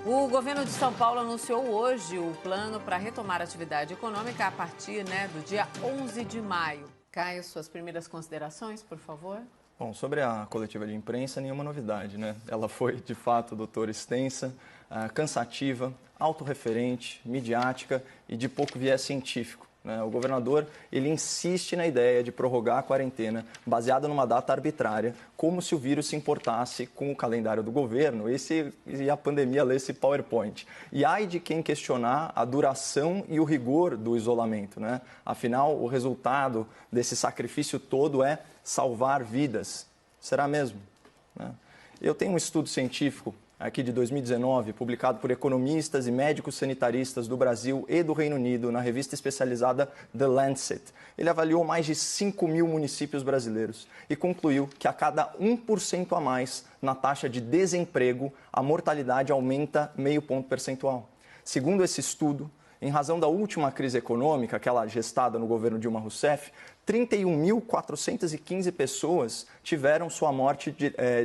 O governo de São Paulo anunciou hoje o plano para retomar a atividade econômica a partir do dia 11 de maio. Caio, suas primeiras considerações, por favor. Bom, sobre a coletiva de imprensa, nenhuma novidade, né? Ela foi, de fato, doutora, extensa, cansativa, autorreferente, midiática e de pouco viés científico. O governador, ele insiste na ideia de prorrogar a quarentena baseada numa data arbitrária, como se o vírus se importasse com o calendário do governo e a pandemia lesse PowerPoint. E ai de quem questionar a duração e o rigor do isolamento, né? Afinal, o resultado desse sacrifício todo é salvar vidas. Será mesmo? Eu tenho um estudo científico aqui de 2019, publicado por economistas e médicos sanitaristas do Brasil e do Reino Unido, na revista especializada The Lancet. Ele avaliou mais de 5 mil municípios brasileiros e concluiu que a cada 1% a mais na taxa de desemprego, a mortalidade aumenta meio ponto percentual. Segundo esse estudo, em razão da última crise econômica, aquela gestada no governo Dilma Rousseff, 31.415 pessoas tiveram sua morte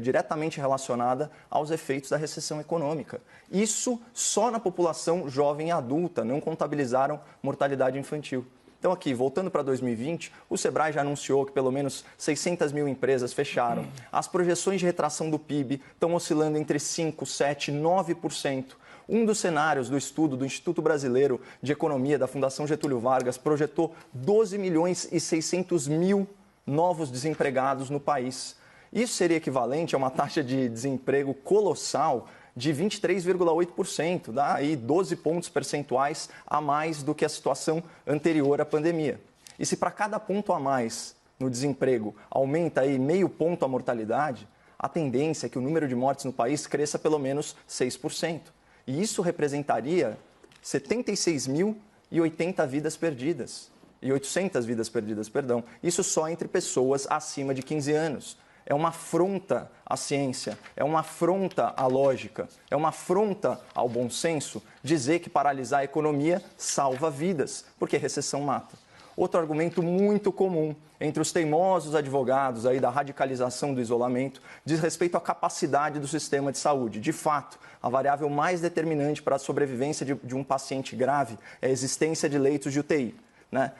diretamente relacionada aos efeitos da recessão econômica. Isso só na população jovem e adulta, não contabilizaram mortalidade infantil. Então aqui, voltando para 2020, o Sebrae já anunciou que pelo menos 600 mil empresas fecharam. As projeções de retração do PIB estão oscilando entre 5%, 7%, 9%. Um dos cenários do estudo do Instituto Brasileiro de Economia da Fundação Getúlio Vargas projetou 12 milhões e 600 mil novos desempregados no país. Isso seria equivalente a uma taxa de desemprego colossal de 23,8%, dá aí 12 pontos percentuais a mais do que a situação anterior à pandemia. E se para cada ponto a mais no desemprego aumenta aí meio ponto a mortalidade, a tendência é que o número de mortes no país cresça pelo menos 6%. E isso representaria 76.080 vidas perdidas. E 800 vidas perdidas, perdão. Isso só entre pessoas acima de 15 anos. É uma afronta à ciência, é uma afronta à lógica, é uma afronta ao bom senso dizer que paralisar a economia salva vidas, porque recessão mata. Outro argumento muito comum entre os teimosos advogados aí da radicalização do isolamento diz respeito à capacidade do sistema de saúde. De fato, a variável mais determinante para a sobrevivência de um paciente grave é a existência de leitos de UTI.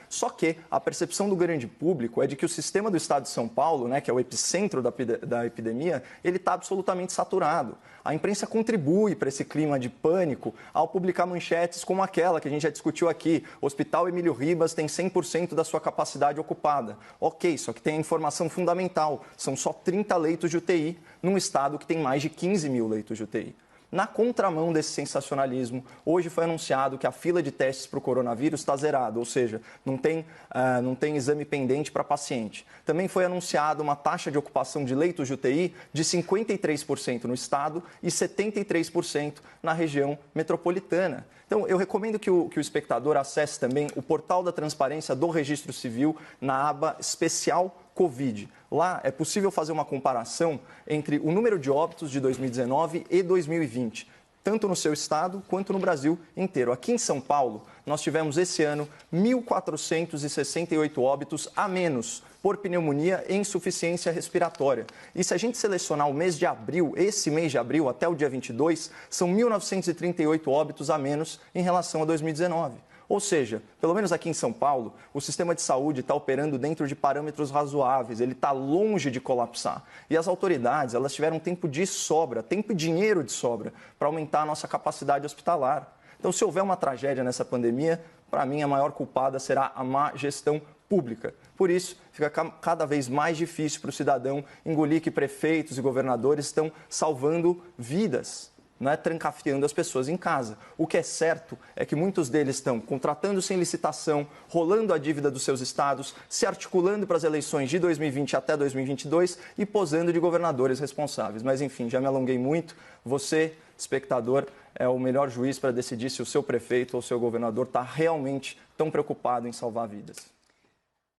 Só que a percepção do grande público é de que o sistema do estado de São Paulo, que é o epicentro da epidemia, ele está absolutamente saturado. A imprensa contribui para esse clima de pânico ao publicar manchetes como aquela que a gente já discutiu aqui. O Hospital Emílio Ribas tem 100% da sua capacidade ocupada. Ok, só que tem a informação fundamental. São só 30 leitos de UTI num estado que tem mais de 15 mil leitos de UTI. Na contramão desse sensacionalismo, hoje foi anunciado que a fila de testes para o coronavírus está zerada, ou seja, não tem exame pendente para paciente. Também foi anunciada uma taxa de ocupação de leitos de UTI de 53% no estado e 73% na região metropolitana. Então, eu recomendo que o espectador acesse também o portal da transparência do Registro Civil na aba especial Covid. Lá é possível fazer uma comparação entre o número de óbitos de 2019 e 2020, tanto no seu estado quanto no Brasil inteiro. Aqui em São Paulo, nós tivemos esse ano 1.468 óbitos a menos por pneumonia e insuficiência respiratória. E se a gente selecionar o mês de abril, esse mês de abril até o dia 22, são 1.938 óbitos a menos em relação a 2019. Ou seja, pelo menos aqui em São Paulo, o sistema de saúde está operando dentro de parâmetros razoáveis, ele está longe de colapsar. E as autoridades, elas tiveram tempo de sobra, tempo e dinheiro de sobra para aumentar a nossa capacidade hospitalar. Então, se houver uma tragédia nessa pandemia, para mim a maior culpada será a má gestão pública. Por isso, fica cada vez mais difícil para o cidadão engolir que prefeitos e governadores estão salvando vidas, trancafiando as pessoas em casa. O que é certo é que muitos deles estão contratando sem licitação, rolando a dívida dos seus estados, se articulando para as eleições de 2020 até 2022 e posando de governadores responsáveis. Mas, enfim, já me alonguei muito. Você, espectador, é o melhor juiz para decidir se o seu prefeito ou o seu governador está realmente tão preocupado em salvar vidas.